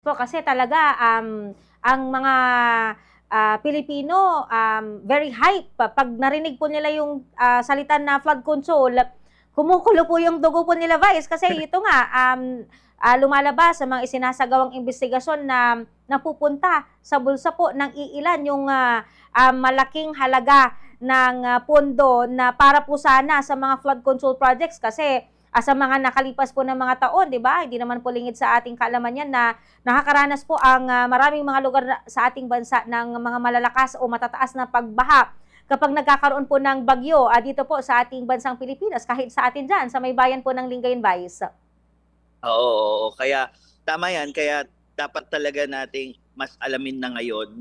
Po kasi talaga, ang mga, Pilipino, very hype 'pag narinig po nila yung, salita na flood control, kumukulo po yung dugo po nila Vice kasi ito nga, lumalabas sa mga isinasagawang imbestigasyon na napupunta sa bulsa po ng iilan yung, malaking halaga ng, pondo na para po sana sa mga flood control projects kasi, sa mga nakalipas po ng mga taon, 'di ba, hindi naman po lingid sa ating kaalaman 'yan na nakakaranas po ang, maraming mga lugar sa ating bansa ng mga malalakas o matataas na pagbaha kapag nagkakaroon po ng bagyo, dito po sa ating bansang Pilipinas, kahit sa atin diyan sa may bayan po ng Lingayen Vice. Oo, oo. Kaya tama 'yan, kaya dapat talaga nating mas alamin na ngayon,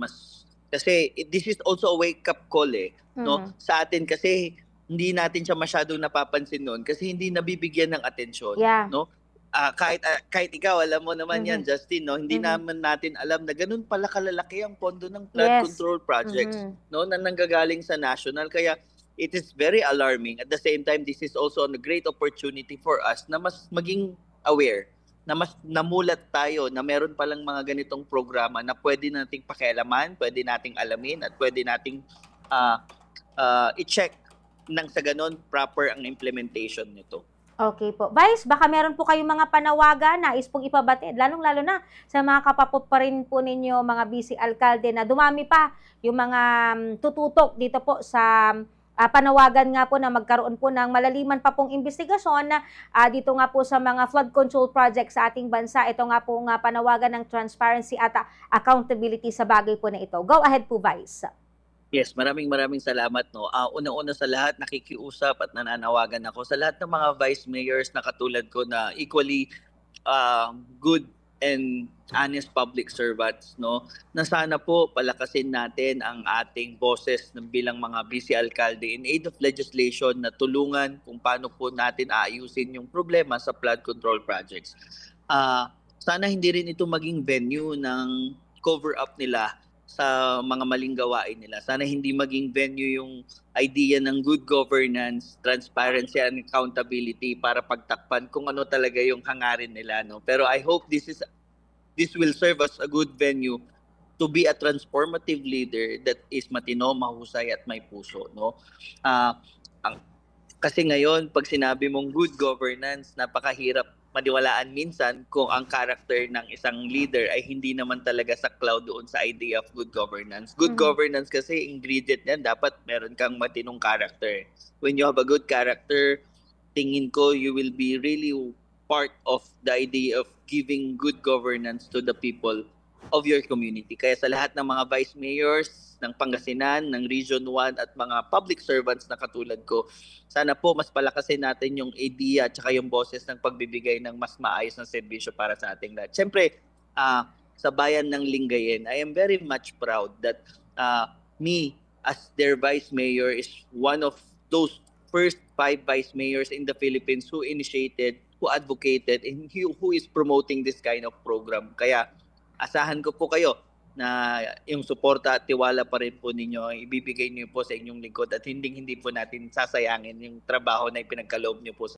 kasi this is also a wake up call no? Mhm. Sa atin kasi hindi natin siya masyadong napapansin noon kasi hindi nabibigyan ng atensyon, Yeah. no? Kahit ikaw alam mo naman 'yan, Mhm. Justin, no? Hindi Mhm. naman natin alam na gano'n pala kalalaki ang pondo ng flood Yes. control projects, Mhm. no, na nanggagaling sa national. Kaya it is very alarming. At the same time, this is also a great opportunity for us na mas maging aware, na mas namulat tayo na meron palang mga ganitong programa na pwede nating pakialaman, pwede nating alamin, at pwede nating ah, i-check nang sa ganon proper ang implementation nito. Okay po. Vice, baka meron po kayong mga panawagan nais pong ipabatid, lalong-lalo na sa mga kapapop pa rin po ninyo, mga busy alkalde na dumami pa yung mga tututok dito po sa panawagan nga po na magkaroon po ng malaliman pa pong investigasyon na dito nga po sa mga flood control project sa ating bansa. Ito nga po nga panawagan ng transparency at accountability sa bagay po na ito. Go ahead po, Vice. Yes, maraming salamat, no. Unang-una sa lahat, nakikiusap at nananawagan ako sa lahat ng mga vice mayors na katulad ko na equally good and honest public servants, no. Na sana po palakasin natin ang ating boses ng bilang mga busy alkalde in aid of legislation na tulungan kung paano po natin aayusin yung problema sa flood control projects. Sana hindi rin ito maging venue ng cover up nila sa mga maling gawain nila. Sana hindi maging venue yung idea ng good governance, transparency and accountability para pagtakpan kung ano talaga yung hangarin nila, no. Pero I hope this will serve as a good venue to be a transformative leader that is matino, mahusay at may puso, no. Ah, ang Kasi ngayon, pag sinabi mong good governance, napakahirap maniwalaan minsan kung ang character ng isang leader ay hindi naman talaga saklaw doon sa idea of good governance. Good Mhm. governance kasi ingredient niyan, dapat meron kang matinong character. When you have a good character, tingin ko you will be really part of the idea of giving good governance to the people of your community. Kaya sa lahat ng mga vice mayors ng Pangasinan, ng Region 1 at mga public servants na katulad ko, sana po mas palakasin natin yung idea at saka yung boses ng pagbibigay ng mas maayos na serbisyo para sa ating lahat. Siyempre, sa bayan ng Lingayen, I am very much proud that me as their vice mayor is one of those first 5 vice mayors in the Philippines who initiated, who advocated, and who is promoting this kind of program. Kaya asahan ko po kayo na yung suporta at tiwala pa rin po ninyo ibibigay niyo po sa inyong lingkod at hindi po natin sasayangin yung trabaho na ipinagkaloob niyo po sa